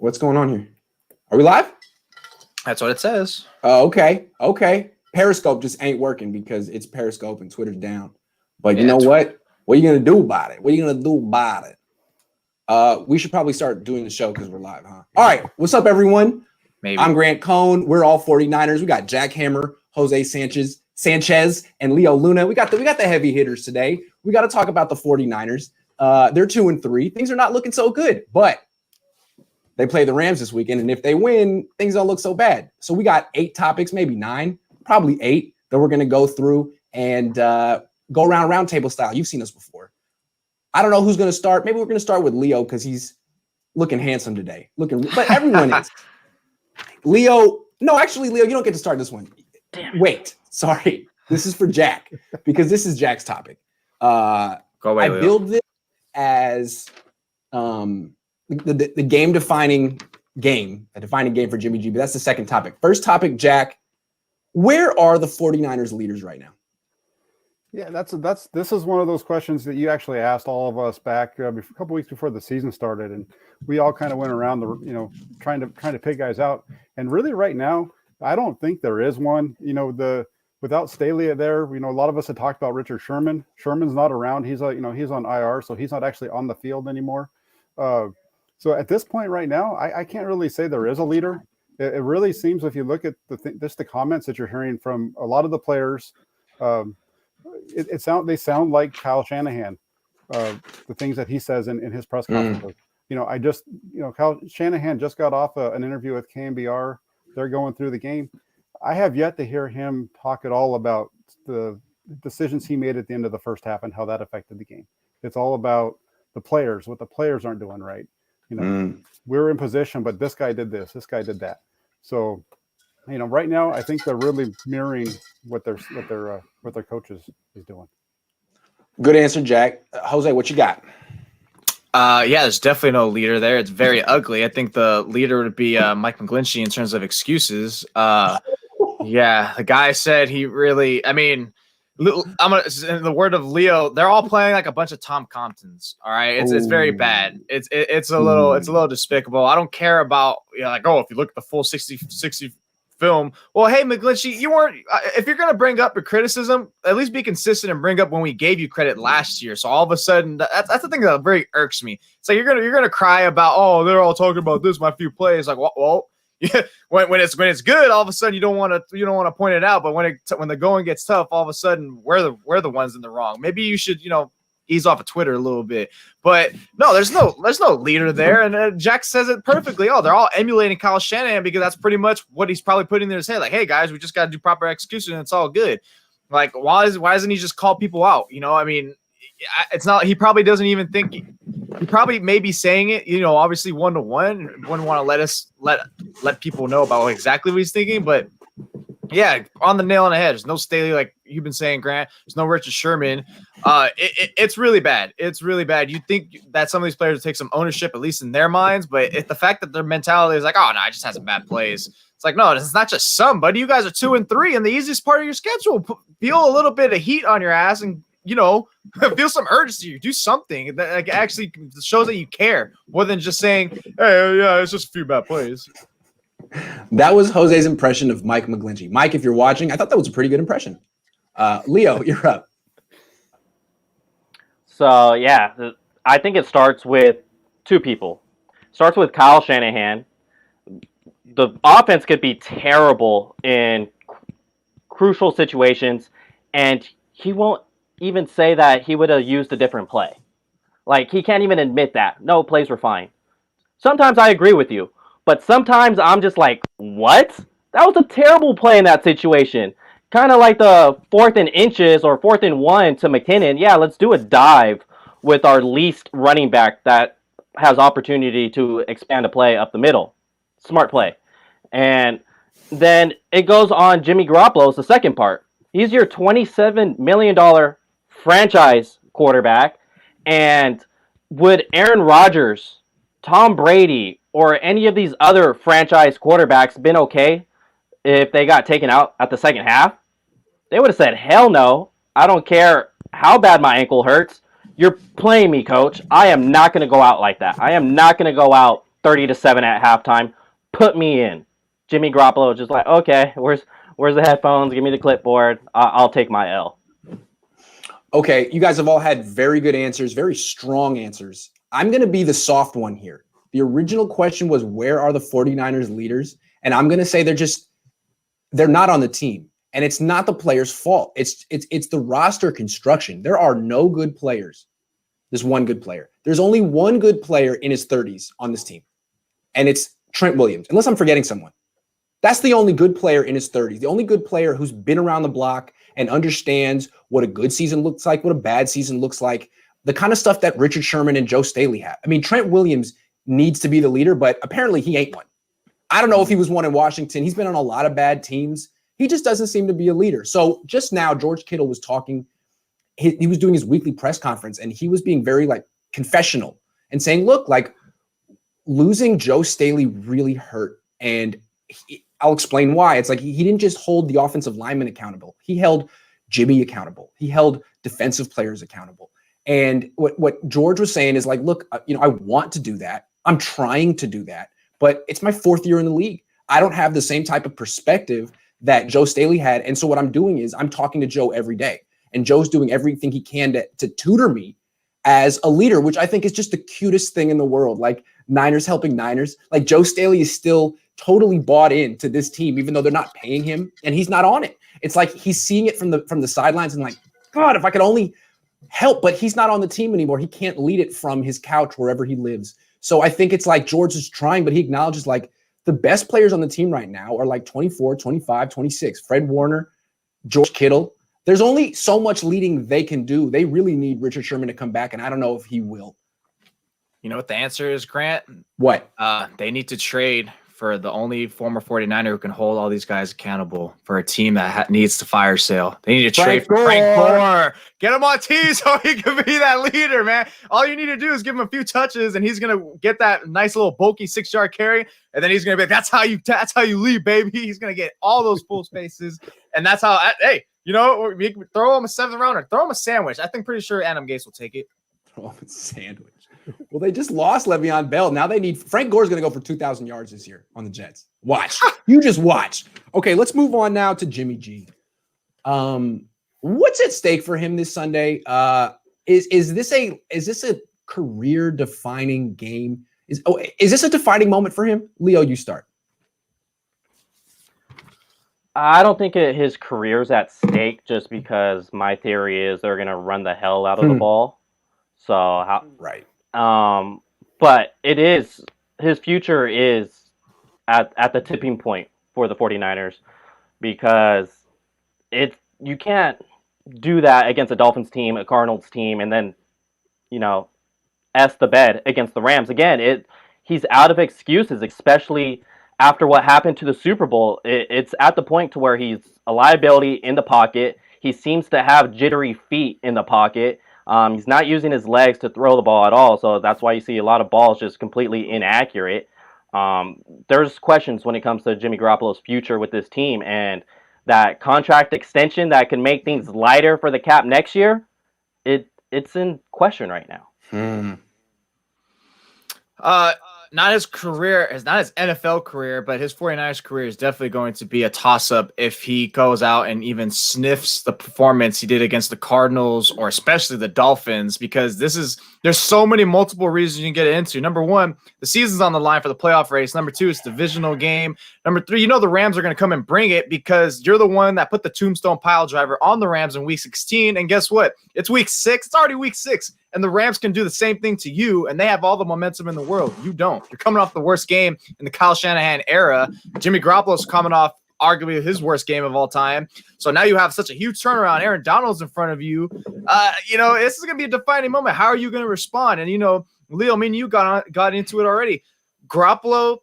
What's going on here? Are we live? That's what it says. Oh, okay. Periscope just ain't working because it's Periscope and Twitter's down. But you know what? What are you going to do about it? We should probably start doing the show because we're live, huh? All right. What's up, everyone? Maybe. I'm Grant Cohn. We're all 49ers. We got Jack Hammer, Jose Sanchez, and Leo Luna. We got the heavy hitters today. We got to talk about the 49ers. They're 2-3. Things are not looking so good, but they play the Rams this weekend, and if they win, things don't look so bad. So we got 8 topics, maybe 9, probably 8 that we're going to go through and go around roundtable style. You've seen us before. I don't know who's going to start. Maybe we're going to start with Leo because he's looking handsome today. But everyone is. Leo, you don't get to start this one. Wait, sorry. This is for Jack because this is Jack's topic. Go away, I Leo. build this as the defining game for Jimmy G, but that's the second topic. First topic, Jack, where are the 49ers leaders right now? Yeah, this is one of those questions that you actually asked all of us back a couple weeks before the season started, and we all kind of went around trying to pick guys out. And really, right now, I don't think there is one. Without Staley there, a lot of us had talked about Richard Sherman. Sherman's not around. He's he's on IR, so he's not actually on the field anymore. So at this point right now, I can't really say there is a leader. It really seems, if you look at the comments that you're hearing from a lot of the players, they sound like Kyle Shanahan, the things that he says in his press conferences. Kyle Shanahan just got off an interview with KMBR. They're going through the game. I have yet to hear him talk at all about the decisions he made at the end of the first half and how that affected the game. It's all about the players, what the players aren't doing right. We're in position, but this guy did this guy did that. So, right now, I think they're really mirroring what their coach is doing. Good answer, Jack. Jose, what you got? There's definitely no leader there. It's very ugly. I think the leader would be Mike McGlinchey in terms of excuses. The guy said he really. In the word of Leo, they're all playing like a bunch of Tom Comptons. All right, it's very bad. It's a little despicable. I don't care about if you look at the full 60 film. Well, hey McGlinchey, you weren't. If you're gonna bring up a criticism, at least be consistent and bring up when we gave you credit last year. So all of a sudden, that's the thing that very irks me. It's like you're gonna cry about they're all talking about this my few plays. Like well. Yeah, when it's good, all of a sudden you don't want to point it out. But when the going gets tough, all of a sudden we're the ones in the wrong. Maybe you should ease off of Twitter a little bit. But no, there's no leader there. And Jack says it perfectly. Oh, they're all emulating Kyle Shanahan because that's pretty much what he's probably putting in his head. Like, hey guys, we just got to do proper execution and it's all good. Like, why doesn't he just call people out? It's not. He probably doesn't even think. He probably may be saying it, obviously 1-to-1. Wouldn't want to let people know about exactly what he's thinking. But yeah, on the nail on the head. There's no Staley, like you've been saying, Grant. There's no Richard Sherman. It's really bad. It's really bad. You'd think that some of these players would take some ownership, at least in their minds. But the fact that their mentality is like, oh no, I just had some bad plays. It's like, no, it's not just some, buddy. You guys are 2-3 in the easiest part of your schedule. Feel a little bit of heat on your ass and feel some urgency. Do something that actually shows that you care more than just saying, hey, yeah, it's just a few bad plays. That was Jose's impression of Mike McGlinchey. Mike, if you're watching, I thought that was a pretty good impression. Leo, you're up. So, yeah, I think it starts with 2 people. Starts with Kyle Shanahan. The offense could be terrible in crucial situations, and he won't even say that he would have used a different play. Like, he can't even admit that. No, plays were fine. Sometimes I agree with you, but sometimes I'm just like, what? That was a terrible play in that situation. Kind of like the 4th and inches or 4th and 1 to McKinnon. Yeah, let's do a dive with our least running back that has opportunity to expand a play up the middle. Smart play. And then it goes on Jimmy Garoppolo is the second part. He's your $27 million franchise quarterback, and would Aaron Rodgers, Tom Brady, or any of these other franchise quarterbacks been okay if they got taken out at the second half? They would have said, hell no. I don't care how bad my ankle hurts. You're playing me, coach. I am not going to go out like that. I am not going to go out 30-7 at halftime. Put me in. Jimmy Garoppolo just like, okay, where's the headphones? Give me the clipboard. I'll take my L. Okay, you guys have all had very good answers, very strong answers. I'm going to be the soft one here. The original question was, where are the 49ers leaders? And I'm going to say they're not on the team. And it's not the players' fault. It's the roster construction. There are no good players. There's one good player. There's only one good player in his 30s on this team. And it's Trent Williams, unless I'm forgetting someone. That's the only good player in his 30s. The only good player who's been around the block and understands what a good season looks like, what a bad season looks like, the kind of stuff that Richard Sherman and Joe Staley have. I mean, Trent Williams needs to be the leader, but apparently he ain't one. I don't know if he was one in Washington. He's been on a lot of bad teams. He just doesn't seem to be a leader. So just now, George Kittle was talking. He was doing his weekly press conference, and he was being very confessional and saying, look, losing Joe Staley really hurt. And I'll explain why. It's he didn't just hold the offensive linemen accountable. He held Jimmy accountable. He held defensive players accountable. And what George was saying is look, I want to do that. I'm trying to do that, but it's my 4th year in the league. I don't have the same type of perspective that Joe Staley had. And so what I'm doing is I'm talking to Joe every day, and Joe's doing everything he can to tutor me as a leader, which I think is just the cutest thing in the world. Niners helping Niners. Joe Staley is still totally bought into this team, even though they're not paying him and he's not on it. It's he's seeing it from the sidelines and God, if I could only help, but he's not on the team anymore. He can't lead it from his couch wherever he lives. So I think it's George is trying, but he acknowledges the best players on the team right now are 24, 25, 26. Fred Warner, George Kittle. There's only so much leading they can do. They really need Richard Sherman to come back, and I don't know if he will. You know what the answer is, Grant? What? They need to trade for the only former 49er who can hold all these guys accountable for a team that needs to fire sale. They need to trade for Frank Gore. Get him on T so he can be that leader, man. All you need to do is give him a few touches, and he's gonna get that nice little bulky 6-yard carry, and then he's gonna be that's how you lead, baby. He's gonna get all those full spaces, and that's how. Hey, we can throw him a 7th rounder, throw him a sandwich. I think pretty sure Adam Gase will take it. Throw him a sandwich. Well, they just lost Le'Veon Bell. Now they need Frank Gore's going to go for 2,000 yards this year on the Jets. Watch. You just watch. Okay, let's move on now to Jimmy G. What's at stake for him this Sunday? Is this a career defining game? Is this a defining moment for him? Leo, you start. I don't think his career's at stake just because my theory is they're going to run the hell out of the ball. So right. But his future is at the tipping point for the 49ers because you can't do that against a Dolphins team, a Cardinals team, and then, S the bed against the Rams. Again, he's out of excuses, especially after what happened to the Super Bowl. It's at the point to where he's a liability in the pocket. He seems to have jittery feet in the pocket. He's not using his legs to throw the ball at all, so that's why you see a lot of balls just completely inaccurate. There's questions when it comes to Jimmy Garoppolo's future with this team, and that contract extension that can make things lighter for the cap next year, it's in question right now. Not his NFL career, but his 49ers career is definitely going to be a toss-up if he goes out and even sniffs the performance he did against the Cardinals or especially the Dolphins, because there's so many multiple reasons you can get into. Number one, the season's on the line for the playoff race. Number two, it's a divisional game. Number three, the Rams are going to come and bring it because you're the one that put the tombstone pile driver on the Rams in week 16. And guess what? It's week 6. It's already week 6. And the Rams can do the same thing to you, and they have all the momentum in the world. You don't. You're coming off the worst game in the Kyle Shanahan era. Jimmy Garoppolo's coming off arguably his worst game of all time. So now you have such a huge turnaround. Aaron Donald's in front of you. This is going to be a defining moment. How are you going to respond? And, Leo, me and you got into it already. Garoppolo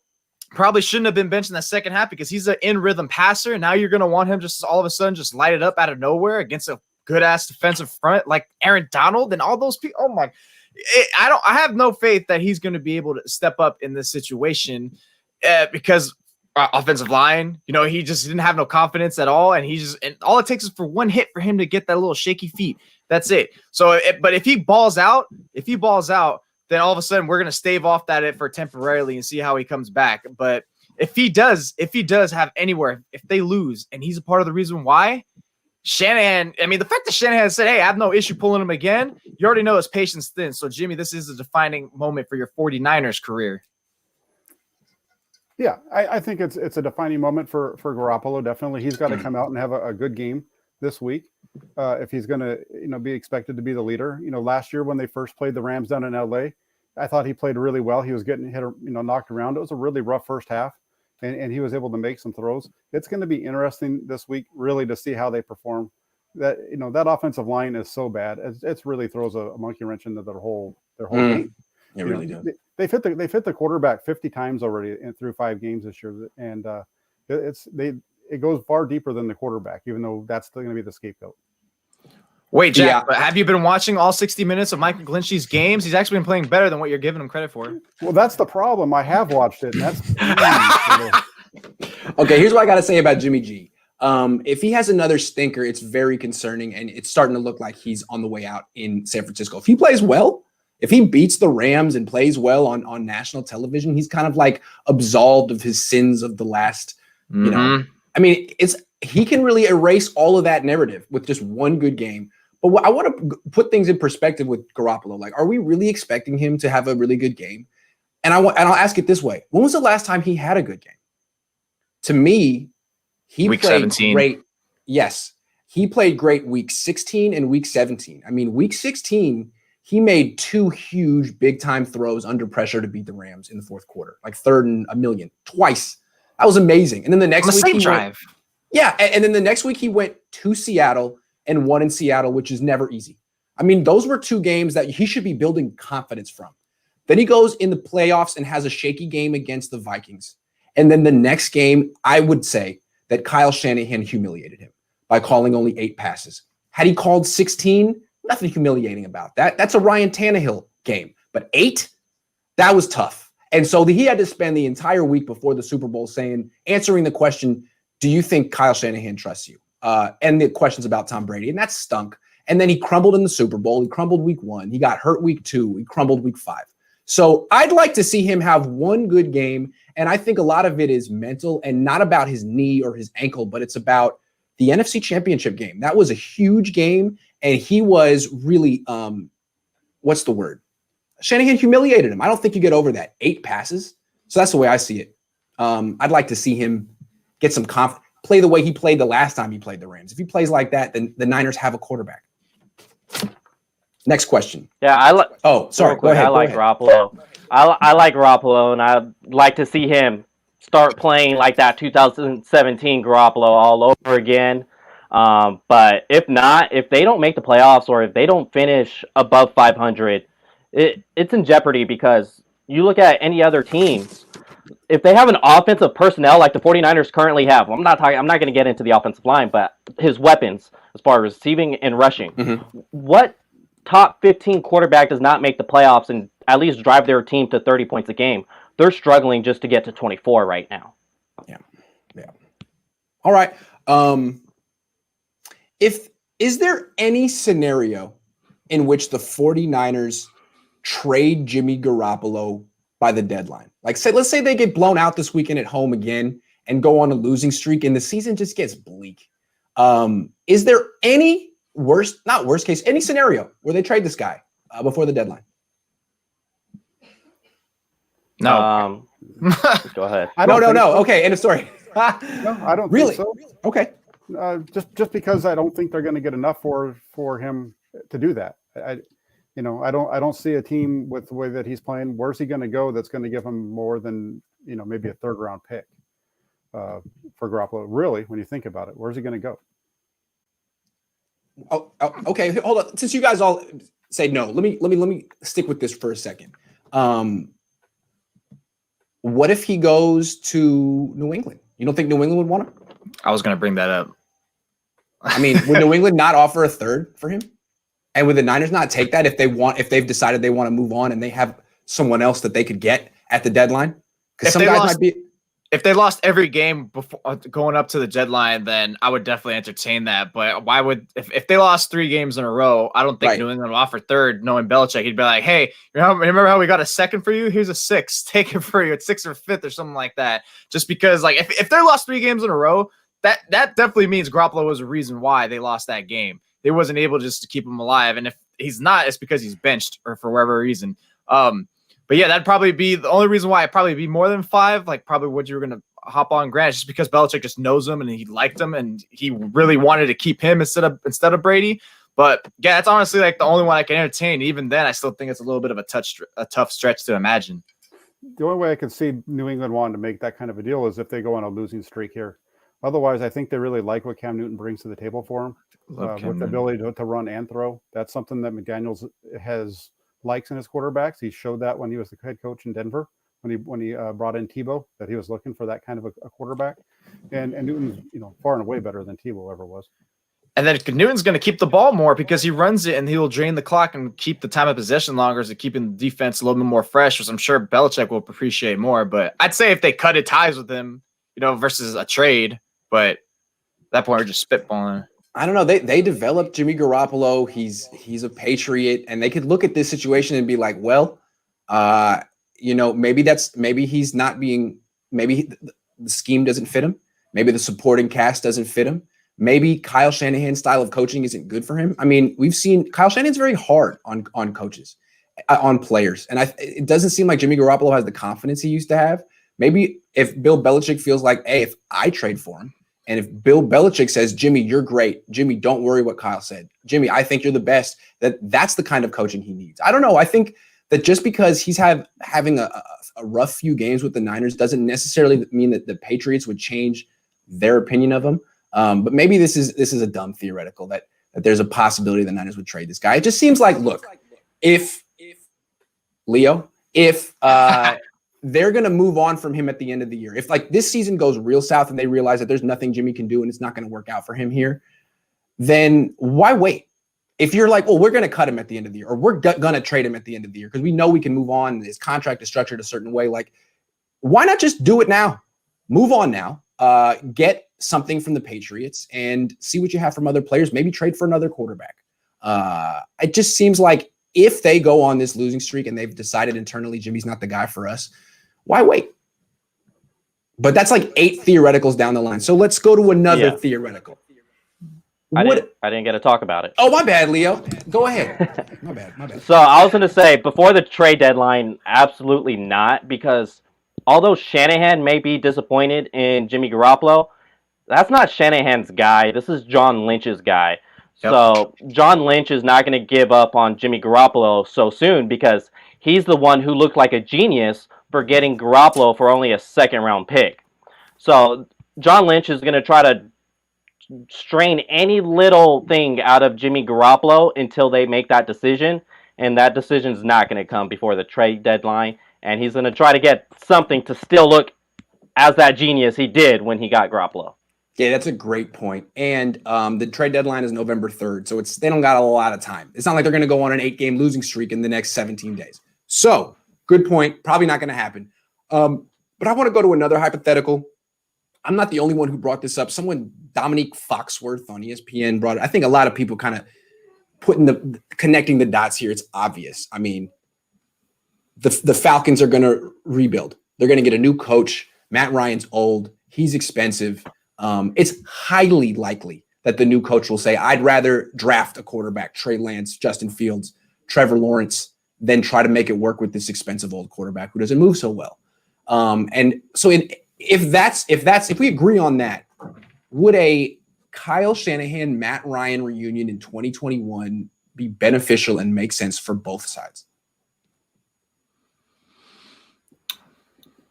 probably shouldn't have been benched in the second half because he's an in-rhythm passer. And now you're going to want him just all of a sudden just light it up out of nowhere against a good-ass defensive front like Aaron Donald and all those people. Oh, my. I have no faith that he's going to be able to step up in this situation because offensive line, he just didn't have no confidence at all. And all it takes is for one hit for him to get that little shaky feet. That's it. So, but if he balls out, then all of a sudden we're going to stave off that effort temporarily and see how he comes back. But if he does have anywhere, if they lose and he's a part of the reason why, Shanahan, I mean, the fact that Shanahan said, hey, I have no issue pulling him again, you already know his patience thin. So, Jimmy, this is a defining moment for your 49ers career. Yeah, I think it's a defining moment for Garoppolo. Definitely, he's got to come out and have a good game this week if he's going to be expected to be the leader. Last year when they first played the Rams down in LA, I thought he played really well. He was getting hit, knocked around. It was a really rough first half, and he was able to make some throws. It's going to be interesting this week, really, to see how they perform. That that offensive line is so bad. It really throws a monkey wrench into their whole game. It really does. They've hit the quarterback 50 times already through 5 games this year, and it goes far deeper than the quarterback, even though that's still going to be the scapegoat. Wait, Jack, but have you been watching all 60 minutes of Michael Glinchey's games? He's actually been playing better than what you're giving him credit for. Well, that's the problem. I have watched it, and that's okay. Here's what I got to say about Jimmy G. If he has another stinker, it's very concerning, and it's starting to look like he's on the way out in San Francisco. If he plays well, if he beats the Rams and plays well on national television, he's kind of like absolved of his sins of the last, I mean, he can really erase all of that narrative with just one good game. But I want to put things in perspective with Garoppolo. Like, are we really expecting him to have a really good game? And I'll ask it this way. When was the last time he had a good game? To me, he week played 17. Great. Yes. He played great week 16 and week 17. I mean, week 16, he made 2 huge big-time throws under pressure to beat the Rams in the fourth quarter, like 3rd and a million, twice. That was amazing. And then the next week, drive. And then the next week he went to Seattle and won in Seattle, which is never easy. I mean, those were 2 games that he should be building confidence from. Then he goes in the playoffs and has a shaky game against the Vikings. And then the next game, I would say that Kyle Shanahan humiliated him by calling only 8 passes. Had he called 16, nothing humiliating about that. That's a Ryan Tannehill game. But 8, that was tough. And so he had to spend the entire week before the Super Bowl answering the question, do you think Kyle Shanahan trusts you? And the questions about Tom Brady. And that stunk. And then he crumbled in the Super Bowl. He crumbled week 1. He got hurt week 2. He crumbled week 5. So I'd like to see him have one good game. And I think a lot of it is mental and not about his knee or his ankle, but it's about the NFC Championship game. That was a huge game. And he was really, what's the word? Shanahan humiliated him. I don't think you get over that. 8 passes. So that's the way I see it. I'd like to see him get some confidence, play the way he played the last time he played the Rams. If he plays like that, then the Niners have a quarterback. Next question. Yeah, I like. Oh, sorry. Go ahead. I like Garoppolo. I like Garoppolo, and I'd like to see him start playing like that 2017 Garoppolo all over again. But if not, if they don't make the playoffs or if they don't finish above 500, it's in jeopardy because you look at any other teams. If they have an offensive personnel like the 49ers currently have, I'm not going to get into the offensive line, but his weapons as far as receiving and rushing, what top 15 quarterback does not make the playoffs and at least drive their team to 30 points a game? They're struggling just to get to 24 right now. Yeah. All right. Is there any scenario in which the 49ers trade Jimmy Garoppolo by the deadline? Like, let's say they get blown out this weekend at home again and go on a losing streak and the season just gets bleak. Is there any any scenario where they trade this guy before the deadline? No. Go ahead. No. Okay, end of story. No, I don't really think so. Okay. Just because I don't think they're going to get enough for him to do that. I don't see a team with the way that he's playing. Where's he going to go that's going to give him more than maybe a 3rd round pick for Garoppolo? Really, when you think about it, where's he going to go? Oh, okay. Hold on. Since you guys all say no, let me stick with this for a second. What if he goes to New England? You don't think New England would want him? I was going to bring that up. I mean, would New England not offer a 3rd for him? And would the Niners not take that if they've decided they want to move on and they have someone else that they could get at the deadline? Because some guys might be. if they lost every game before going up to the deadline, then I would definitely entertain that. But why would if they lost 3 games in a row? I don't think New England would offer third. Knowing Belichick, he'd be like, "Hey, remember how we got a second for you? Here's a 6. Take it for you. It's 6th or 5th or something like that." Just because, like, if they lost 3 games in a row, that definitely means Garoppolo was a reason why they lost that game. They wasn't able just to keep him alive, and if he's not, it's because he's benched or for whatever reason. But yeah, that'd probably be the only reason why it'd probably be more than 5. Like probably what you were gonna hop on Grant, just because Belichick just knows him and he liked him and he really wanted to keep him instead of Brady. But yeah, that's honestly like the only one I can entertain. Even then, I still think it's a little bit of a tough stretch to imagine. The only way I can see New England wanting to make that kind of a deal is if they go on a losing streak here. Otherwise, I think they really like what Cam Newton brings to the table for them with the ability to run and throw. That's something that McDaniels likes in his quarterbacks. He showed that when he was the head coach in Denver, when he brought in Tebow, that he was looking for that kind of a quarterback. And Newton's far and away better than Tebow ever was. And then Newton's going to keep the ball more because he runs it and he'll drain the clock and keep the time of possession longer, so keeping the defense a little bit more fresh, which I'm sure Belichick will appreciate more. But I'd say if they cut ties with him, versus a trade, but at that point we're just spitballing. I don't know. They developed Jimmy Garoppolo. He's a Patriot, and they could look at this situation and be like, well, maybe he's not being. Maybe the scheme doesn't fit him. Maybe the supporting cast doesn't fit him. Maybe Kyle Shanahan's style of coaching isn't good for him. I mean, we've seen Kyle Shanahan's very hard on coaches, on players, and it doesn't seem like Jimmy Garoppolo has the confidence he used to have. Maybe if Bill Belichick feels like, hey, if I trade for him. And if Bill Belichick says, Jimmy, you're great. Jimmy, don't worry what Kyle said. Jimmy, I think you're the best. That's the kind of coaching he needs. I don't know. I think that just because he's having a rough few games with the Niners doesn't necessarily mean that the Patriots would change their opinion of him. But maybe this is a dumb theoretical that there's a possibility the Niners would trade this guy. It just seems like, look, if they're going to move on from him at the end of the year. If like this season goes real south and they realize that there's nothing Jimmy can do and it's not going to work out for him here, then why wait? If you're like, well, we're going to cut him at the end of the year, or we're going to trade him at the end of the year because we know we can move on and his contract is structured a certain way, like, why not just do it now? Move on now. Get something from the Patriots and see what you have from other players. Maybe trade for another quarterback. It just seems like if they go on this losing streak and they've decided internally Jimmy's not the guy for us, why wait? But that's like 8 theoreticals down the line. So let's go to another theoretical. I didn't get to talk about it. Oh, my bad, Leo. Go ahead. My bad. So I was going to say, before the trade deadline, absolutely not, because although Shanahan may be disappointed in Jimmy Garoppolo, that's not Shanahan's guy. This is John Lynch's guy. Yep. So John Lynch is not going to give up on Jimmy Garoppolo so soon because he's the one who looked like a genius for getting Garoppolo for only a 2nd-round pick. So John Lynch is going to try to strain any little thing out of Jimmy Garoppolo until they make that decision, and that decision is not going to come before the trade deadline, and he's going to try to get something to still look as that genius he did when he got Garoppolo. Yeah, that's a great point. And the trade deadline is November 3rd, so they don't got a lot of time. It's not like they're going to go on an 8-game losing streak in the next 17 days. So, good point. Probably not going to happen. But I want to go to another hypothetical. I'm not the only one who brought this up. Someone, Dominique Foxworth on ESPN, brought it. I think a lot of people kind of connecting the dots here. It's obvious. I mean, the Falcons are going to rebuild. They're going to get a new coach. Matt Ryan's old. He's expensive. It's highly likely that the new coach will say, I'd rather draft a quarterback, Trey Lance, Justin Fields, Trevor Lawrence, than try to make it work with this expensive old quarterback who doesn't move so well. And so if we agree on that, would a Kyle Shanahan, Matt Ryan reunion in 2021 be beneficial and make sense for both sides?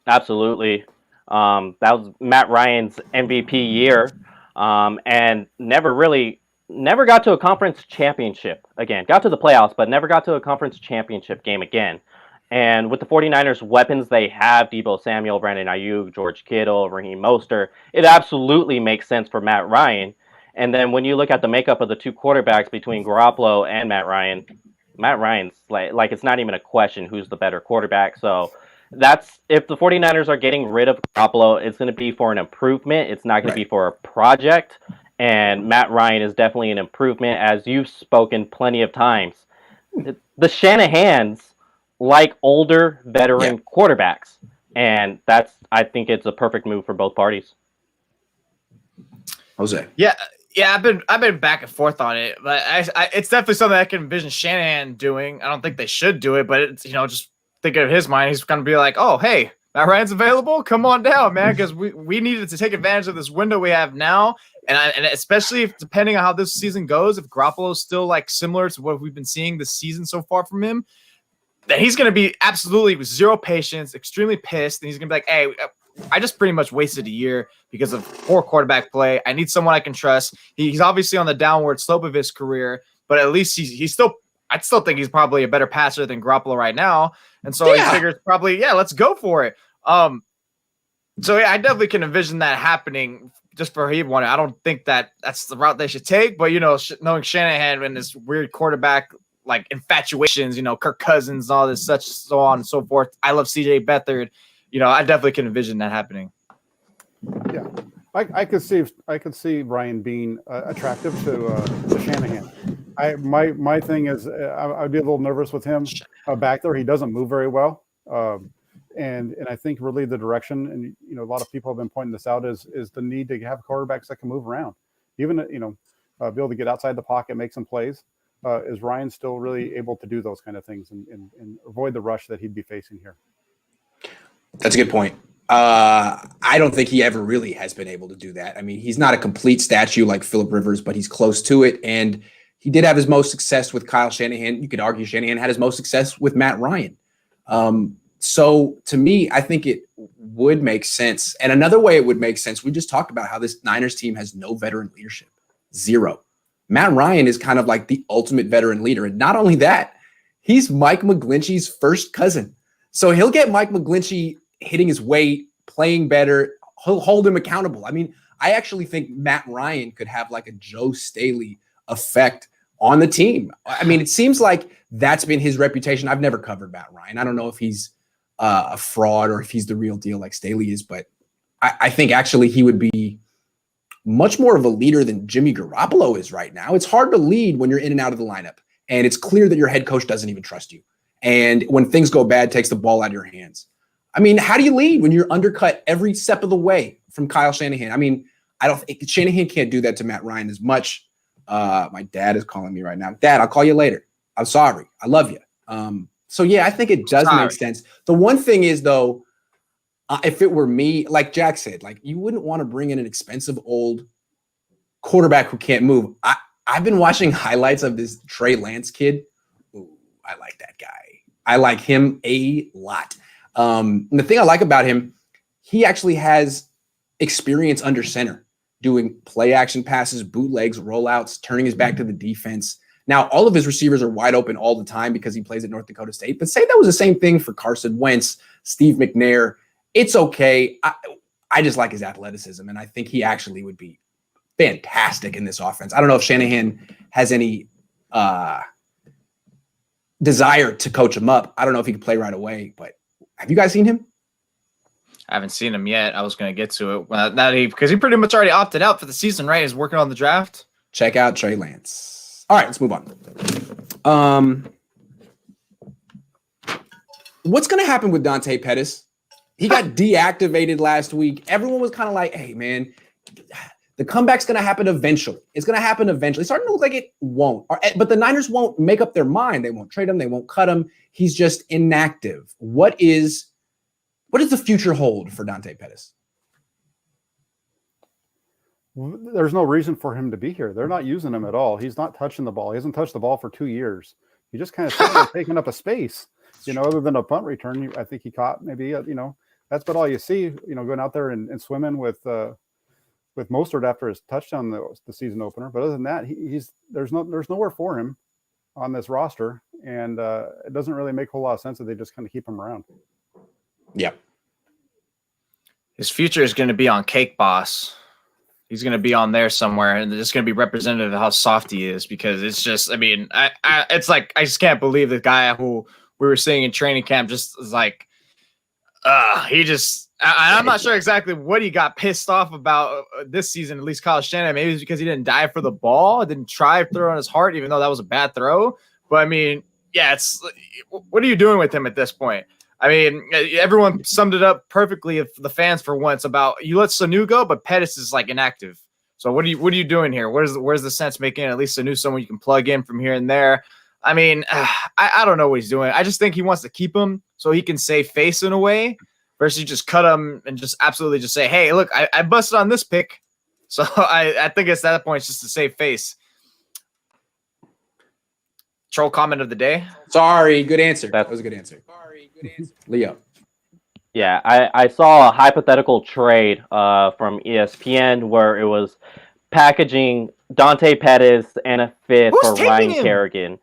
Absolutely. That was Matt Ryan's MVP year, and never got to a conference championship again. Got to the playoffs, but never got to a conference championship game again. And with the 49ers weapons they have, Deebo Samuel, Brandon Ayuk, George Kittle, Raheem Mostert, it absolutely makes sense for Matt Ryan. And then when you look at the makeup of the 2 quarterbacks between Garoppolo and Matt Ryan's like it's not even a question who's the better quarterback. So That's if the 49ers are getting rid of Garoppolo, it's going to be for an improvement. It's not going to be for a project. And Matt Ryan is definitely an improvement, as you've spoken plenty of times. The Shanahans like older veteran quarterbacks, and I think it's a perfect move for both parties. Jose. Yeah, I've been back and forth on it, but it's definitely something I can envision Shanahan doing. I don't think they should do it, but it's, just thinking of his mind, he's going to be like, oh, hey, Matt Ryan's available. Come on down, man, because we needed to take advantage of this window we have now, and especially if, depending on how this season goes, if Garoppolo's still like similar to what we've been seeing this season so far from him, then he's going to be absolutely with zero patience, extremely pissed, and he's going to be like, hey, I just pretty much wasted a year because of poor quarterback play. I need someone I can trust. He's obviously on the downward slope of his career, but at least he's still – I still think he's probably a better passer than Garoppolo right now. And so he figures probably, let's go for it. So I definitely can envision that happening just for him. I don't think that's the route they should take, but, knowing Shanahan and this weird quarterback – like infatuations, Kirk Cousins, all this, such, so on and so forth. I love CJ Beathard. I definitely can envision that happening. Yeah, I could see Ryan being attractive to Shanahan. My thing is I'd be a little nervous with him back there. He doesn't move very well, and I think really the direction, and a lot of people have been pointing this out, is the need to have quarterbacks that can move around, even be able to get outside the pocket, make some plays. Is Ryan still really able to do those kind of things and avoid the rush that he'd be facing here? That's a good point. I don't think he ever really has been able to do that. I mean, he's not a complete statue like Phillip Rivers, but he's close to it. And he did have his most success with Kyle Shanahan. You could argue Shanahan had his most success with Matt Ryan. So to me, I think it would make sense. And another way it would make sense, we just talked about how this Niners team has no veteran leadership. Zero. Matt Ryan is kind of like the ultimate veteran leader. And not only that, he's Mike McGlinchey's first cousin. So he'll get Mike McGlinchey hitting his weight, playing better. He'll hold him accountable. I mean, I actually think Matt Ryan could have like a Joe Staley effect on the team. I mean, it seems like that's been his reputation. I've never covered Matt Ryan. I don't know if he's a fraud or if he's the real deal like Staley is, but I think actually he would be much more of a leader than Jimmy Garoppolo is right now. It's hard to lead when you're in and out of the lineup, and it's clear that your head coach doesn't even trust you. And when things go bad, takes the ball out of your hands. I mean, how do you lead when you're undercut every step of the way from Kyle Shanahan? I mean, Shanahan can't do that to Matt Ryan as much. My dad is calling me right now. Dad, I'll call you later. I'm sorry. I love you. So yeah, I think it does make sense. The one thing is though, if it were me, like Jack said, like you wouldn't want to bring in an expensive old quarterback who can't move. I've been watching highlights of this Trey Lance kid. Ooh, I like that guy. I like him a lot. And the thing I like about him, he actually has experience under center, doing play action passes, bootlegs, rollouts, turning his back to the defense. Now, all of his receivers are wide open all the time because he plays at North Dakota State. But say that was the same thing for Carson Wentz, Steve McNair. It's okay. I just like his athleticism, and I think he actually would be fantastic in this offense. I don't know if Shanahan has any desire to coach him up. I don't know if he can play right away, but have you guys seen him? I haven't seen him yet. I was going to get to it because he pretty much already opted out for the season, right? He's working on the draft. Check out Trey Lance. All right, let's move on. What's going to happen with Dante Pettis? He got deactivated last week. Everyone was kind of like, hey, man, the comeback's going to happen eventually. It's going to happen eventually. It's starting to look like it won't. But the Niners won't make up their mind. They won't trade him. They won't cut him. He's just inactive. What does the future hold for Dante Pettis? There's no reason for him to be here. They're not using him at all. He's not touching the ball. He hasn't touched the ball for 2 years. He just kind of sitting there taking up a space, other than a punt return. I think he caught maybe, that's about all you see, going out there and swimming with Mostert after his touchdown, the season opener. But other than that, there's nowhere for him on this roster. And it doesn't really make a whole lot of sense that they just kind of keep him around. Yeah. His future is going to be on Cake Boss. He's going to be on there somewhere, and it's going to be representative of how soft he is, because it's just, it's like, I just can't believe the guy who we were seeing in training camp just is like, He just, I'm not sure exactly what he got pissed off about this season, at least Kyle Shanahan. Maybe it's because he didn't dive for the ball, didn't try to throw on his heart, even though that was a bad throw. But I mean, yeah, what are you doing with him at this point? I mean, everyone summed it up perfectly, if the fans for once, about you let Sanu go, but Pettis is like inactive. So what are you doing here? Where's the sense making at least Sanu someone you can plug in from here and there? I mean, I don't know what he's doing. I just think he wants to keep him so he can save face in a way, versus just cut him and just absolutely just say, hey, look, I busted on this pick. So I think it's that point, it's just to save face. Troll comment of the day. Sorry, good answer. That was a good answer. Leo. Yeah, I saw a hypothetical trade from ESPN where it was packaging Dante Pettis and a fifth for Ryan Kerrigan.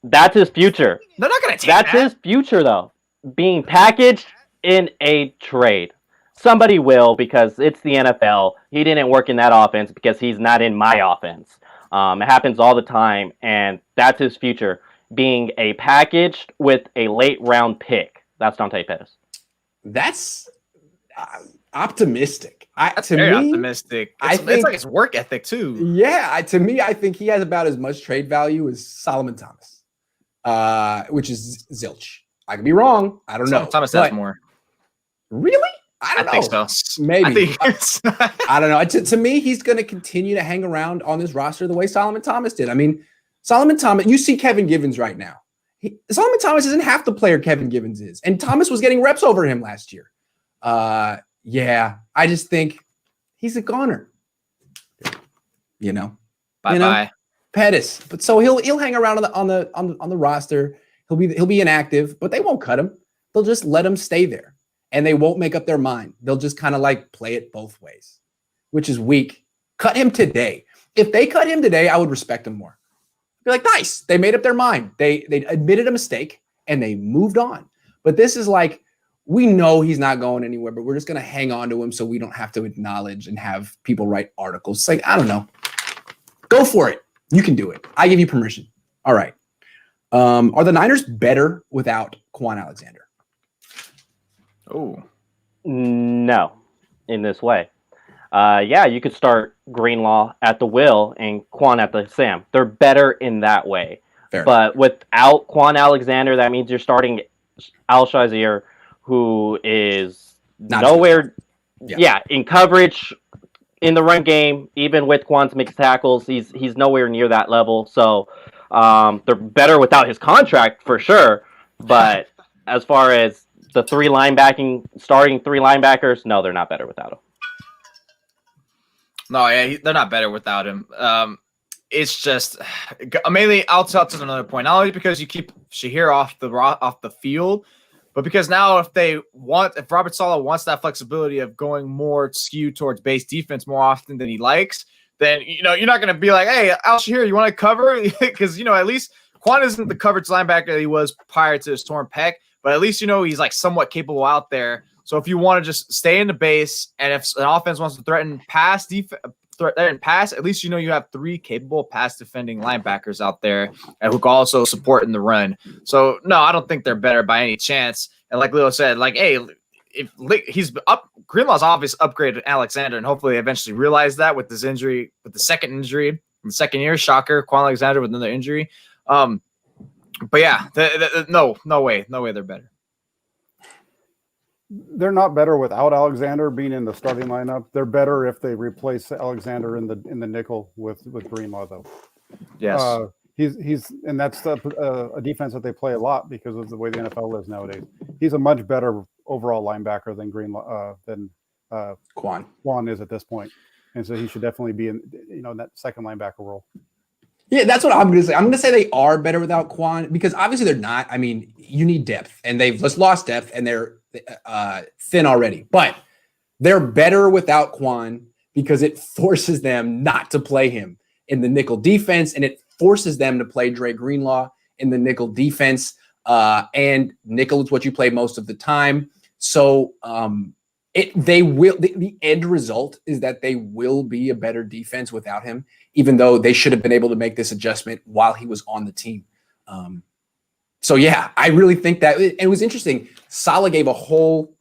That's his future. They're not going to take That's his future, though. Being packaged in a trade. Somebody will, because it's the NFL. He didn't work in that offense because he's not in my offense. It happens all the time, and that's his future. Being a packaged with a late round pick. That's Dante Pettis. That's optimistic. That's very optimistic. It's like his work ethic, too. Yeah, to me, I think he has about as much trade value as Solomon Thomas. Which is zilch. I could be wrong. I don't know. Thomas has more. Really? I don't know. I think so. Maybe. I don't know. To me, he's going to continue to hang around on this roster the way Solomon Thomas did. I mean, Solomon Thomas, you see Kevin Givens right now. Solomon Thomas isn't half the player Kevin Givens is. And Thomas was getting reps over him last year. Yeah, I just think he's a goner. Bye-bye. Pettis, but so he'll hang around on the roster. He'll be inactive, but they won't cut him. They'll just let him stay there, and they won't make up their mind. They'll just kind of like play it both ways, which is weak. Cut him today. If they cut him today, I would respect him more. Be like, nice, they made up their mind. They admitted a mistake and they moved on. But this is like, we know he's not going anywhere, but we're just gonna hang on to him so we don't have to acknowledge and have people write articles. It's like, I don't know. Go for it. You can do it. I give you permission. All right. Are the Niners better without Quan Alexander? Oh. No, in this way. Yeah, you could start Greenlaw at the will and Quan at the Sam. They're better in that way. But without Quan Alexander, that means you're starting Al Shazier, who is nowhere. Yeah, in coverage. In the run game, even with Quan's mixed tackles, he's nowhere near that level. So they're better without his contract for sure. But as far as the starting three linebackers, no, they're not better without him. No, yeah, they're not better without him. It's just mainly. I'll tell to another point. Not only because you keep Shahir off the field, but because now if Robert Saleh wants that flexibility of going more skewed towards base defense more often than he likes, then you're not going to be like, hey, Al Shahir, you want to cover? Because at least Quan isn't the coverage linebacker that he was prior to his torn pec, but at least he's like somewhat capable out there. So if you want to just stay in the base, and if an offense wants to threaten pass, at least you have three capable pass defending linebackers out there and who can also support in the run. So no, I don't think they're better by any chance. And like Leo said, like, hey, if he's up, Greenlaw's obviously upgraded Alexander, and hopefully eventually realize that with this injury, with the second injury in the second year, shocker, Quan Alexander with another injury. But yeah, no way they're better. They're not better without Alexander being in the starting lineup. They're better if they replace Alexander in the nickel with Greenlaw, though. Yes, he's and that's a defense that they play a lot because of the way the NFL is nowadays. He's a much better overall linebacker than Quan is at this point, and so he should definitely be in that second linebacker role. Yeah, that's what I'm going to say. I'm going to say they are better without Quan because obviously they're not. I mean, you need depth, and they've just lost depth, and they're thin already. But they're better without Quan because it forces them not to play him in the nickel defense, and it forces them to play Dre Greenlaw in the nickel defense. And nickel is what you play most of the time. So the end result is that they will be a better defense without him, even though they should have been able to make this adjustment while he was on the team. So yeah, I really think that it was interesting. Saleh gave a whole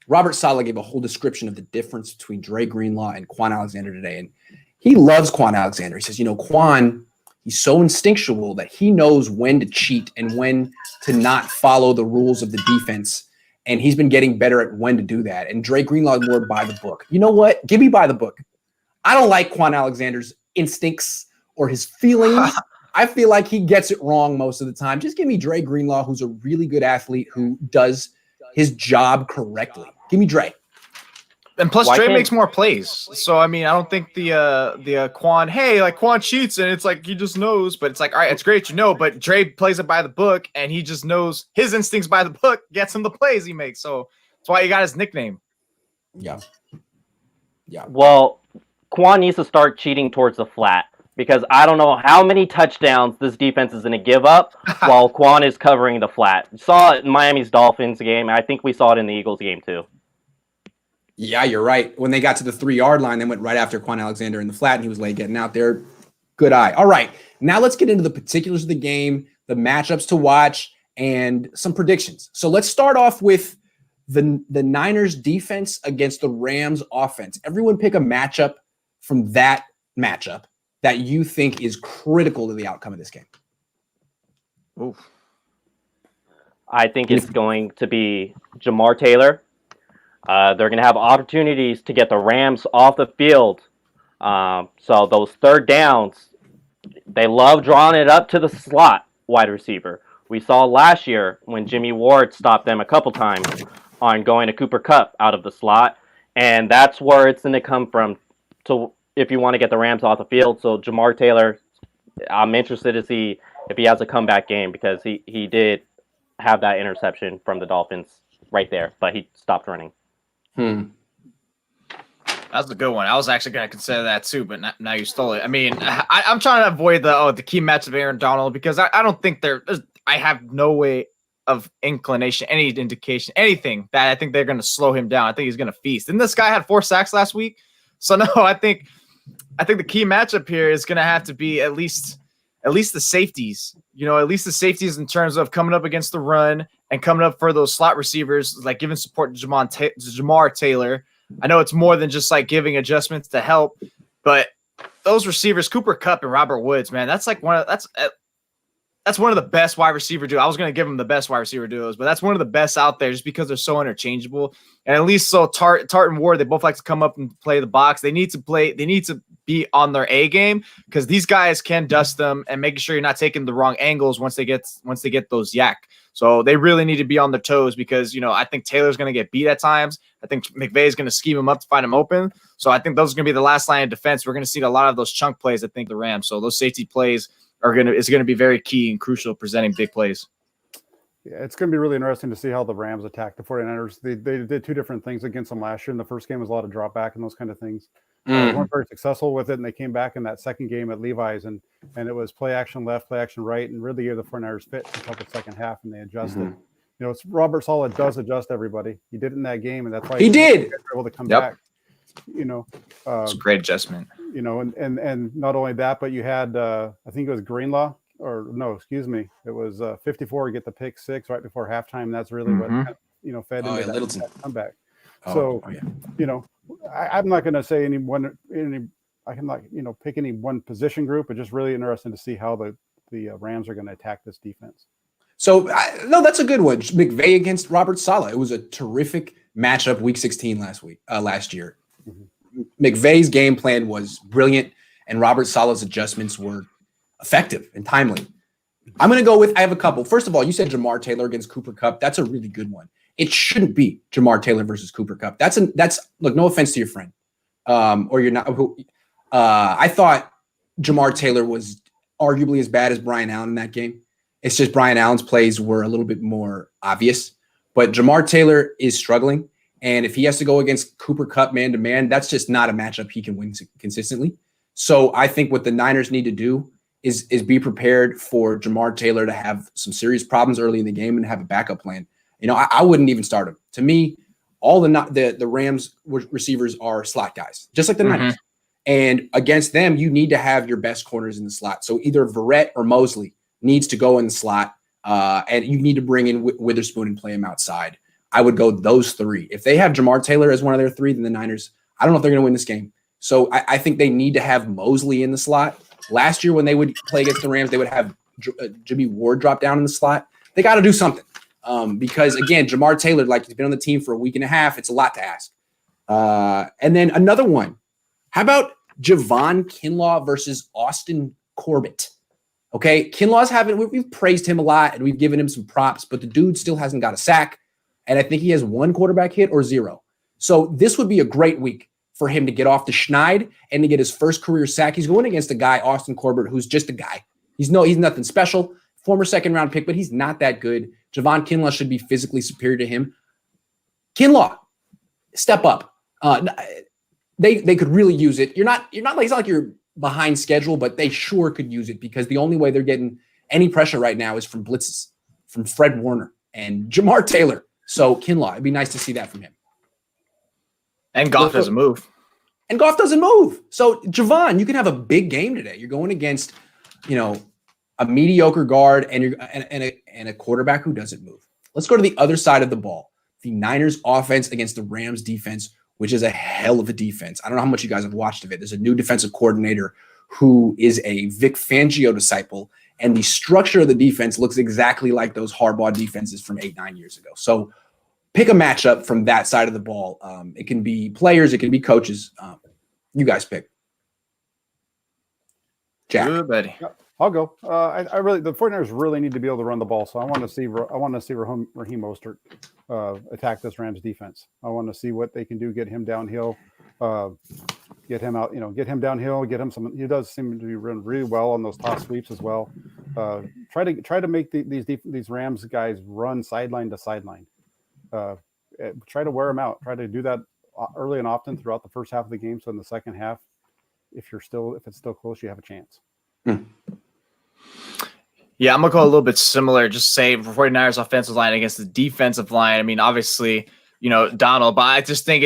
Robert Saleh gave a whole description of the difference between Dre Greenlaw and Quan Alexander today. And he loves Quan Alexander. He says, Quan, he's so instinctual that he knows when to cheat and when to not follow the rules of the defense. And he's been getting better at when to do that. And Dre Greenlaw is more by the book. You know what? Give me by the book. I don't like Quan Alexander's instincts or his feelings. I feel like he gets it wrong most of the time. Just give me Dre Greenlaw, who's a really good athlete who does his job correctly. Give me Dre. And plus, Dre makes more plays. So, I mean, I don't think the Quan, hey, like Quan cheats and it's like he just knows. But it's like, all right, it's great, but Dre plays it by the book and he just knows his instincts by the book gets him the plays he makes. So that's why he got his nickname. Yeah. Well, Quan needs to start cheating towards the flat because I don't know how many touchdowns this defense is going to give up while Quan is covering the flat. You saw it in Miami's Dolphins game. I think we saw it in the Eagles game too. Yeah, you're right. When they got to the 3-yard line, they went right after Quan Alexander in the flat, and he was late getting out there. Good eye. All right, now let's get into the particulars of the game, the matchups to watch, and some predictions. So let's start off with the Niners defense against the Rams offense. Everyone pick a matchup from that matchup that you think is critical to the outcome of this game. Oof. I think it's going to be Jamar Taylor. They're going to have opportunities to get the Rams off the field. So those third downs, they love drawing it up to the slot wide receiver. We saw last year when Jimmy Ward stopped them a couple times on going to Cooper Kupp out of the slot. And that's where it's going to come from if you want to get the Rams off the field. So Jamar Taylor, I'm interested to see if he has a comeback game because he did have that interception from the Dolphins right there, but he stopped running. That's a good one. I was actually going to consider that too, but now you stole it. I mean, I'm trying to avoid the key match of Aaron Donald because I don't think I have no way of inclination, any indication, anything that I think they're going to slow him down. I think he's going to feast. And this guy had 4 sacks last week. So no, I think the key matchup here is going to have to be at least the safeties, at least the safeties in terms of coming up against the run and coming up for those slot receivers, like giving support to Jamar Taylor. I know it's more than just like giving adjustments to help, but those receivers, Cooper Kupp and Robert Woods, man, that's one of the best wide receiver duos. I was going to give him the best wide receiver duos, but that's one of the best out there just because they're so interchangeable. And at least so Tart and Ward, they both like to come up and play the box. They need to be on their A game because these guys can dust them and making sure you're not taking the wrong angles once they get those yak. So they really need to be on their toes because, I think Taylor's going to get beat at times. I think McVay is going to scheme him up to find him open. So I think those are going to be the last line of defense. We're going to see a lot of those chunk plays, I think, the Rams. So those safety plays is going to be very key and crucial presenting big plays. Yeah, it's going to be really interesting to see how the Rams attack the 49ers. They did 2 different things against them last year. In the first game was a lot of drop back and those kind of things. They weren't very successful with it, and they came back in that second game at Levi's, and it was play action left, play action right, and really gave the 49ers fit until the second half, and they adjusted. It's Robert Saleh does adjust everybody. He did it in that game, and that's why he did able to come back. It's a great adjustment. And not only that, but you had I think it was Greenlaw, or no, excuse me, it was 54 get the pick 6 right before halftime. That's really what fed into that comeback. I'm not going to say I can pick any one position group, but just really interesting to see how the Rams are going to attack this defense. So no, that's a good one. McVay against Robert Saleh. It was a terrific matchup week 16 last year. McVay's game plan was brilliant, and Robert Saleh's adjustments were effective and timely. I'm going to go with, I have a couple. First of all, you said Jamar Taylor against Cooper Kupp. That's a really good one. It shouldn't be Jamar Taylor versus Cooper Kupp. That's look, no offense to your friend. Or you're not. I thought Jamar Taylor was arguably as bad as Brian Allen in that game. It's just Brian Allen's plays were a little bit more obvious. But Jamar Taylor is struggling. And if he has to go against Cooper Kupp man-to-man, that's just not a matchup he can win consistently. So I think what the Niners need to do is be prepared for Jamar Taylor to have some serious problems early in the game and have a backup plan. I wouldn't even start him. To me, all the Rams receivers are slot guys, just like the Niners. And against them, you need to have your best corners in the slot. So either Verrett or Mosley needs to go in the slot, and you need to bring in Witherspoon and play him outside. I would go those three. If they have Jamar Taylor as one of their three, then the Niners, I don't know if they're going to win this game. So I think they need to have Mosley in the slot. Last year when they would play against the Rams, they would have Jimmy Ward drop down in the slot. They got to do something because, again, Jamar Taylor, like he's been on the team for a week and a half. It's a lot to ask. And then another one. How about Javon Kinlaw versus Austin Corbett? Okay, Kinlaw's we've praised him a lot and we've given him some props, but the dude still hasn't got a sack. And I think he has one quarterback hit or zero. So this would be a great week for him to get off the schneid and to get his first career sack. He's going against a guy, Austin Corbett, who's just a guy. He's nothing special. Former second-round pick, but he's not that good. Javon Kinlaw should be physically superior to him. Kinlaw, step up. They could really use it. You're not like, it's not like you're behind schedule, but they sure could use it because the only way they're getting any pressure right now is from blitzes, from Fred Warner and Jamar Taylor. So Kinlaw, it'd be nice to see that from him. And Goff doesn't move. And Goff doesn't move. So Javon, you can have a big game today. You're going against, a mediocre guard and a quarterback who doesn't move. Let's go to the other side of the ball. The Niners offense against the Rams defense, which is a hell of a defense. I don't know how much you guys have watched of it. There's a new defensive coordinator who is a Vic Fangio disciple, and the structure of the defense looks exactly like those Harbaugh defenses from 8-9 years ago. So pick a matchup from that side of the ball. It can be players, it can be coaches. You guys pick. Jack. Good, buddy. I'll go. I really, the 49ers really need to be able to run the ball. So I want to see Raheem Mostert attack this Rams defense. I want to see what they can do, get him downhill, get him out, get him downhill, get him some. He does seem to be running really well on those toss sweeps as well. Try to make these Rams guys run sideline to sideline. Try to wear them out. Try to do that early and often throughout the first half of the game. So in the second half, if it's still close, you have a chance. Yeah, I'm going to go a little bit similar. Just say 49ers offensive line against the defensive line. I mean, obviously, Donald, but I just think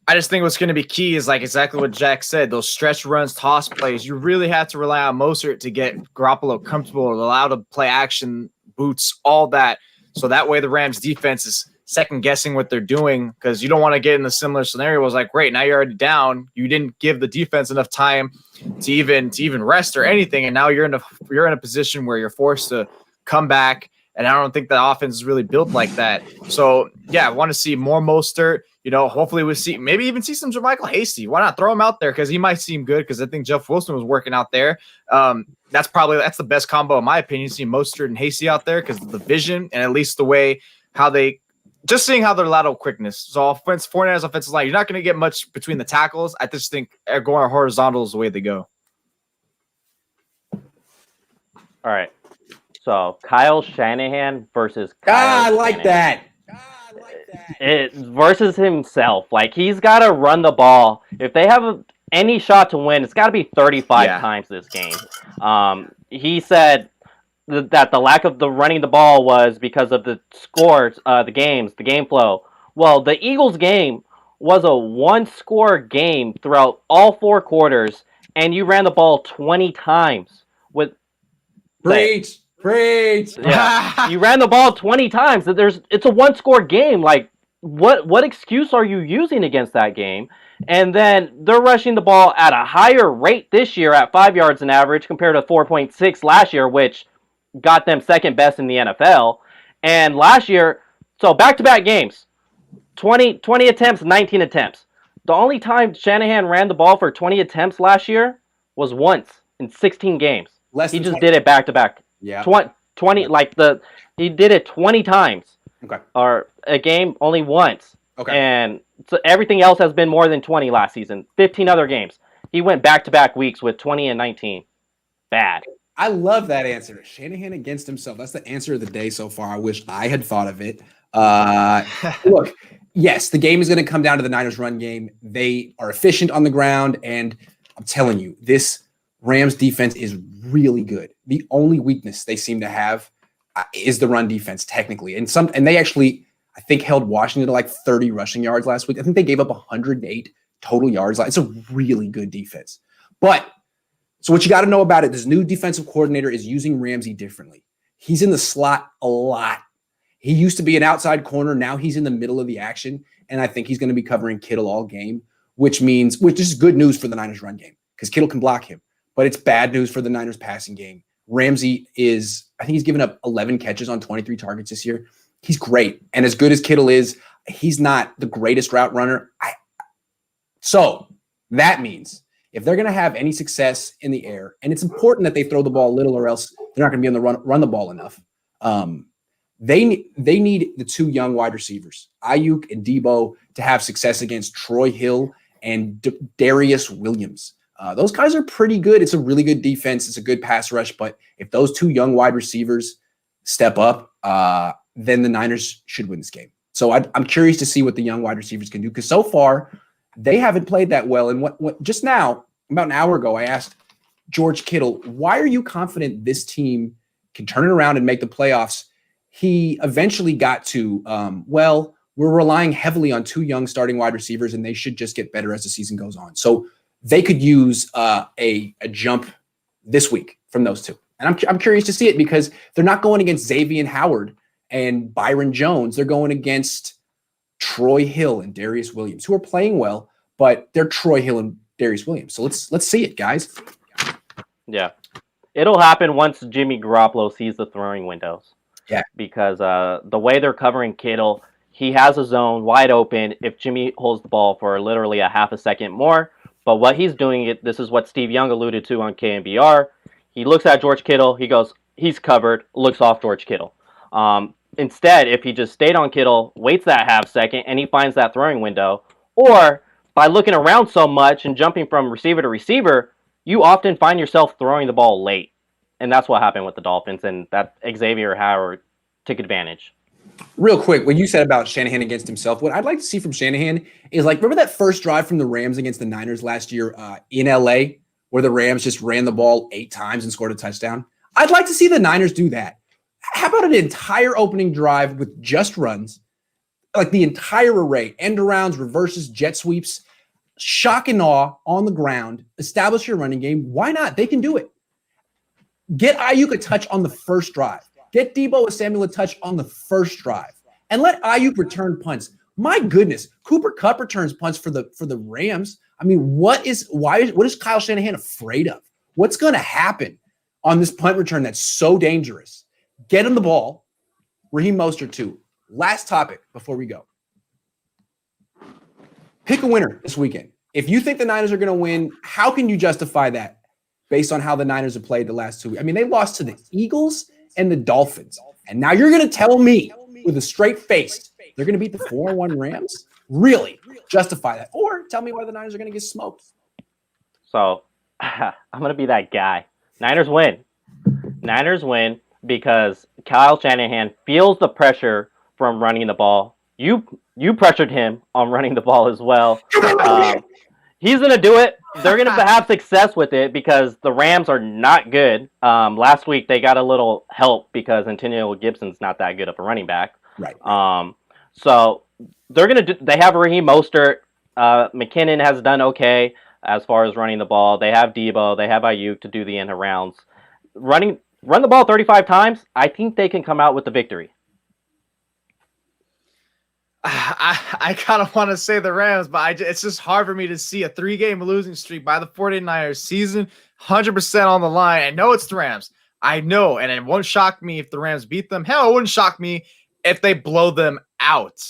what's going to be key is like exactly what Jack said, those stretch runs, toss plays. You really have to rely on Mostert to get Garoppolo comfortable, allow to play action, boots, all that. So that way the Rams defense is second guessing what they're doing because you don't want to get in the similar scenario. It was like, great, now you're already down. You didn't give the defense enough time to even rest or anything, and now you're in a position where you're forced to come back. And I don't think the offense is really built like that. So yeah, I want to see more Mostert. Hopefully we maybe even see some JaMycal Hasty. Why not throw him out there? Because he might seem good. Because I think Jeff Wilson was working out there. That's the best combo in my opinion. See Mostert and Hasty out there because of the vision and at least the way how they. Just seeing how their lateral quickness. So 49ers offensive line, you're not going to get much between the tackles. I just think going horizontal is the way they go. All right. So Kyle Shanahan versus Kyle I like Shanahan. that. It versus himself. Like he's got to run the ball. If they have any shot to win, it's got to be 35 times this game. He said that the lack of the running the ball was because of the scores, the game flow. Well, the Eagles game was a one-score game throughout all four quarters, and you ran the ball 20 times. Preach. Yeah, you ran the ball 20 times. It's a one-score game. Like, what excuse are you using against that game? And then they're rushing the ball at a higher rate this year at 5 yards an average compared to 4.6 last year, which got them second best in the NFL. And last year, so back-to-back games, 20 attempts, 19 attempts. The only time Shanahan ran the ball for 20 attempts last year was once in 16 games. He just did it back-to-back. Yeah. 20 he did it 20 times. Okay. Or a game only once. Okay. And so everything else has been more than 20 last season. 15 other games. He went back-to-back weeks with 20 and 19. Bad. I love that answer. Shanahan against himself. That's the answer of the day so far. I wish I had thought of it. Look, yes, the game is going to come down to the Niners run game. They are efficient on the ground. And I'm telling you, this Rams defense is really good. The only weakness they seem to have is the run defense technically. And they actually, I think, held Washington to like 30 rushing yards last week. I think they gave up 108 total yards. It's a really good defense. So what you got to know about it, this new defensive coordinator is using Ramsey differently. He's in the slot a lot. He used to be an outside corner. Now he's in the middle of the action. And I think he's going to be covering Kittle all game, which is good news for the Niners run game because Kittle can block him. But it's bad news for the Niners passing game. Ramsey I think he's given up 11 catches on 23 targets this year. He's great. And as good as Kittle is, he's not the greatest route runner. So that means if they're going to have any success in the air, and it's important that they throw the ball a little or else they're not going to be on the run the ball enough. They need the two young wide receivers, Ayuk and Debo, to have success against Troy Hill and Darius Williams. Those guys are pretty good. It's a really good defense. It's a good pass rush. But if those two young wide receivers step up, then the Niners should win this game. So I'm curious to see what the young wide receivers can do because so far they haven't played that well. And what just now, about an hour ago, I asked George Kittle, why are you confident this team can turn it around and make the playoffs? He eventually got to, we're relying heavily on two young starting wide receivers, and they should just get better as the season goes on. So they could use a jump this week from those two. And I'm curious to see it because they're not going against Xavier Howard and Byron Jones. They're going against Troy Hill and Darius Williams, who are playing well, but they're Troy Hill and Darius Williams. So let's see it, guys. Yeah. It'll happen once Jimmy Garoppolo sees the throwing windows. Yeah. Because the way they're covering Kittle, he has a zone wide open if Jimmy holds the ball for literally a half a second more. But what he's doing, this is what Steve Young alluded to on KNBR. He looks at George Kittle. He goes, he's covered, looks off George Kittle. Instead, if he just stayed on Kittle, waits that half second, and he finds that throwing window, or by looking around so much and jumping from receiver to receiver, you often find yourself throwing the ball late. And that's what happened with the Dolphins, and that Xavier Howard took advantage. Real quick, what you said about Shanahan against himself, what I'd like to see from Shanahan is remember that first drive from the Rams against the Niners last year in LA, where the Rams just ran the ball 8 times and scored a touchdown? I'd like to see the Niners do that. How about an entire opening drive with just runs, like the entire array, end arounds, reverses, jet sweeps, shock and awe on the ground, establish your running game. Why not? They can do it. Get Ayuk a touch on the first drive. Get Debo and Samuel a touch on the first drive. And let Ayuk return punts. My goodness, Cooper Kupp returns punts for the Rams. I mean, what is Kyle Shanahan afraid of? What's going to happen on this punt return that's so dangerous? Get him the ball. Raheem Mostert too. Last topic before we go. Pick a winner this weekend. If you think the Niners are going to win, how can you justify that based on how the Niners have played the last 2 weeks? I mean, they lost to the Eagles and the Dolphins. And now you're going to tell me with a straight face they're going to beat the 4-1 Rams? Really? Justify that. Or tell me why the Niners are going to get smoked. So I'm going to be that guy. Niners win. Niners win because Kyle Shanahan feels the pressure from running the ball. You pressured him on running the ball as well. He's going to do it. They're going to have success with it because the Rams are not good. Last week, they got a little help because Antonio Gibson's not that good of a running back. Right. So they have Raheem Mostert. McKinnon has done okay as far as running the ball. They have Debo. They have Ayuk to do the end arounds. Run the ball 35 times. I think they can come out with the victory. I kind of want to say the Rams, but it's just hard for me to see a 3-game losing streak by the 49ers season, 100% on the line. I know it's the Rams. I know, and it won't shock me if the Rams beat them. Hell, it wouldn't shock me if they blow them out.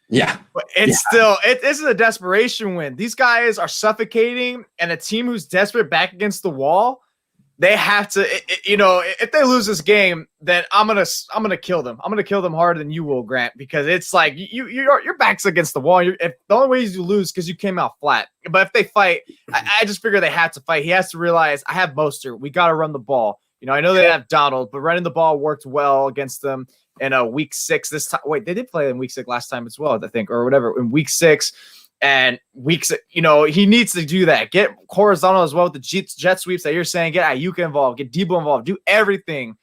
Yeah. But it's still, this is a desperation win. These guys are suffocating, and a team who's desperate back against the wall, they have to, if they lose this game, then I'm gonna kill them. I'm gonna kill them harder than you will, Grant, because it's like your back's against the wall. If the only way you lose because you came out flat. But if they fight, I just figure they have to fight. He has to realize I have Mostert. We got to run the ball. I know they have Donald, but running the ball worked well against them in week 6 this time. Wait, they did play in week 6 last time as well, I think, or whatever, in week 6. And weeks, he needs to do that. Get horizontal as well with the jet sweeps that you're saying. Get Ayuk involved. Get Debo involved. Do everything.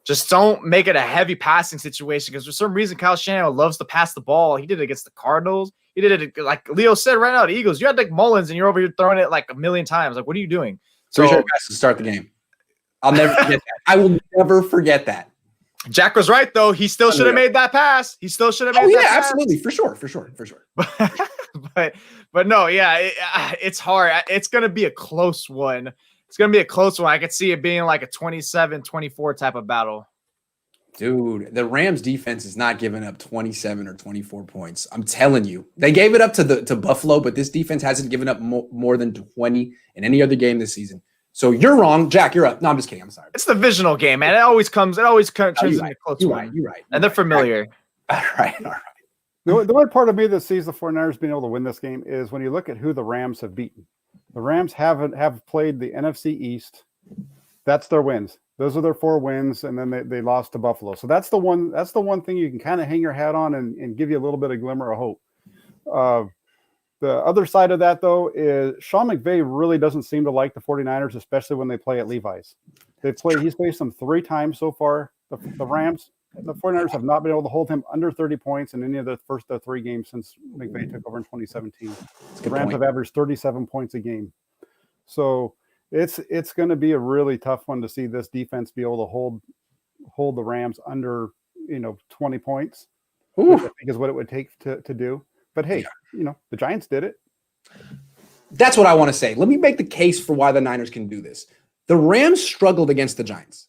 Just don't make it a heavy passing situation because for some reason Kyle Shanahan loves to pass the ball. He did it against the Cardinals. He did it like Leo said right now. The Eagles. You had Nick Mullins and you're over here throwing it like a million times. Like, what are you doing? So guys to start the game. I'll never forget that. I will never forget that. Jack was right though. He still should have made that pass. He still should have made that pass. Absolutely, for sure. but no, yeah, it's hard. It's gonna be a close one. I could see it being like a 27-24 type of battle. Dude, the Rams defense is not giving up 27 or 24 points. I'm telling you. They gave it up to Buffalo, but this defense hasn't given up more than 20 in any other game this season. So you're wrong. Jack, you're up. No, I'm just kidding. I'm sorry. It's the divisional game, man. It always turns into a close You're one. right. And they're familiar. All right. The only part of me that sees the 49ers being able to win this game is when you look at who the Rams have beaten. The Rams have played the NFC East. That's their wins. Those are their 4 wins, and then they lost to Buffalo. So that's the one thing you can kind of hang your hat on and give you a little bit of glimmer of hope. The other side of that, though, is Sean McVay really doesn't seem to like the 49ers, especially when they play at Levi's. He's faced them 3 times so far, the Rams. The 49ers have not been able to hold him under 30 points in any of the first 3 games since McVay took over in 2017. The Rams have averaged 37 points a game. So it's going to be a really tough one to see this defense be able to hold the Rams under 20 points, which I think is what it would take to do. But hey, the Giants did it. That's what I want to say. Let me make the case for why the Niners can do this. The Rams struggled against the Giants.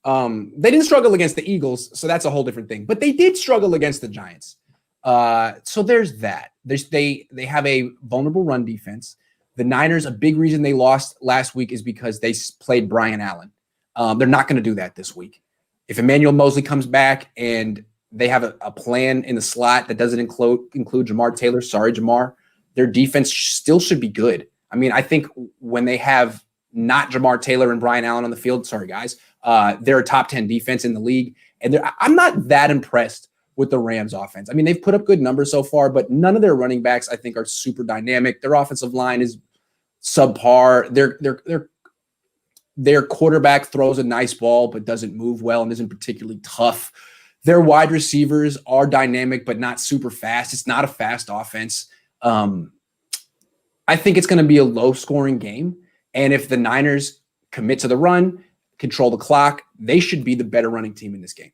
They didn't struggle against the Eagles, so that's a whole different thing. But they did struggle against the Giants. So there's that. They have a vulnerable run defense. The Niners, a big reason they lost last week is because they played Brian Allen. They're not going to do that this week. If Emmanuel Mosley comes back and they have a plan in the slot that doesn't include Jamar Taylor, sorry, Jamar, their defense still should be good. I mean, I think when they have not Jamar Taylor and Brian Allen on the field, sorry, guys, they're a top 10 defense in the league. And I'm not that impressed with the Rams offense. I mean, they've put up good numbers so far, but none of their running backs, I think, are super dynamic. Their offensive line is subpar. Their quarterback throws a nice ball, but doesn't move well and isn't particularly tough. Their wide receivers are dynamic, but not super fast. It's not a fast offense. I think it's going to be a low-scoring game. And if the Niners commit to the run, control the clock, they should be the better running team in this game.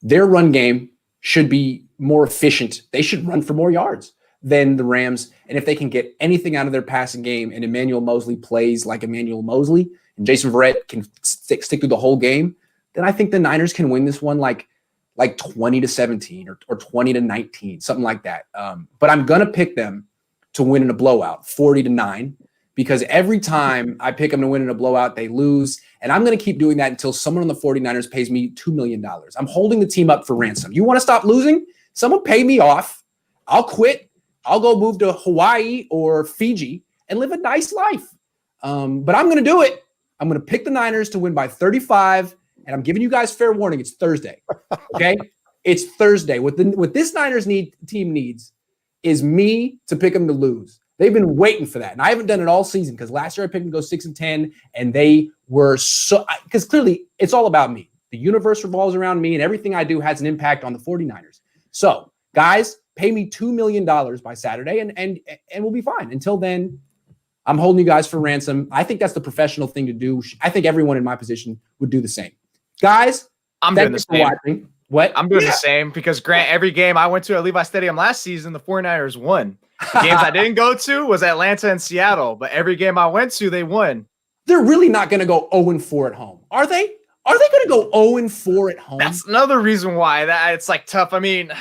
Their run game should be more efficient. They should run for more yards than the Rams. And if they can get anything out of their passing game and Emmanuel Mosley plays like Emmanuel Mosley and Jason Verrett can stick through the whole game, then I think the Niners can win this one like 20-17 or 20-19, something like that. But I'm going to pick them to win in a blowout, 40-9, because every time I pick them to win in a blowout, they lose. And I'm going to keep doing that until someone on the 49ers pays me $2 million. I'm holding the team up for ransom. You want to stop losing? Someone pay me off. I'll quit. I'll go move to Hawaii or Fiji and live a nice life. But I'm going to do it. I'm going to pick the Niners to win by 35. And I'm giving you guys fair warning. It's Thursday. Okay? It's Thursday. What this Niners team needs is me to pick them to lose. They've been waiting for that. And I haven't done it all season because last year I picked them to go 6-10, and they were because clearly it's all about me. The universe revolves around me, and everything I do has an impact on the 49ers. So, guys, pay me $2 million by Saturday, and we'll be fine. Until then, I'm holding you guys for ransom. I think that's the professional thing to do. I think everyone in my position would do the same. Guys, I'm doing the same. Watching. What? I'm doing the same because, Grant, every game I went to at Levi Stadium last season, the 49ers won. The games I didn't go to was Atlanta and Seattle, but every game I went to, they won. They're really not going to go 0-4 at home, are they? Are they going to go 0-4 at home? That's another reason why it's like tough. I mean,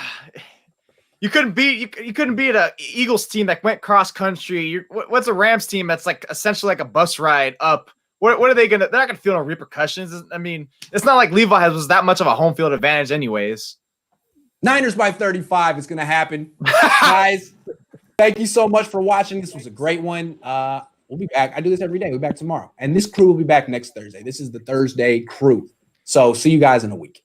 you couldn't beat a Eagles team that went cross country. What's a Rams team that's like essentially like a bus ride up? What are they gonna? They're not gonna feel no repercussions. I mean, it's not like Levi was that much of a home field advantage, anyways. Niners by 35 is gonna happen, guys. Thank you so much for watching. This was a great one. We'll be back. I do this every day. We'll be back tomorrow, and this crew will be back next Thursday. This is the Thursday crew. So see you guys in a week.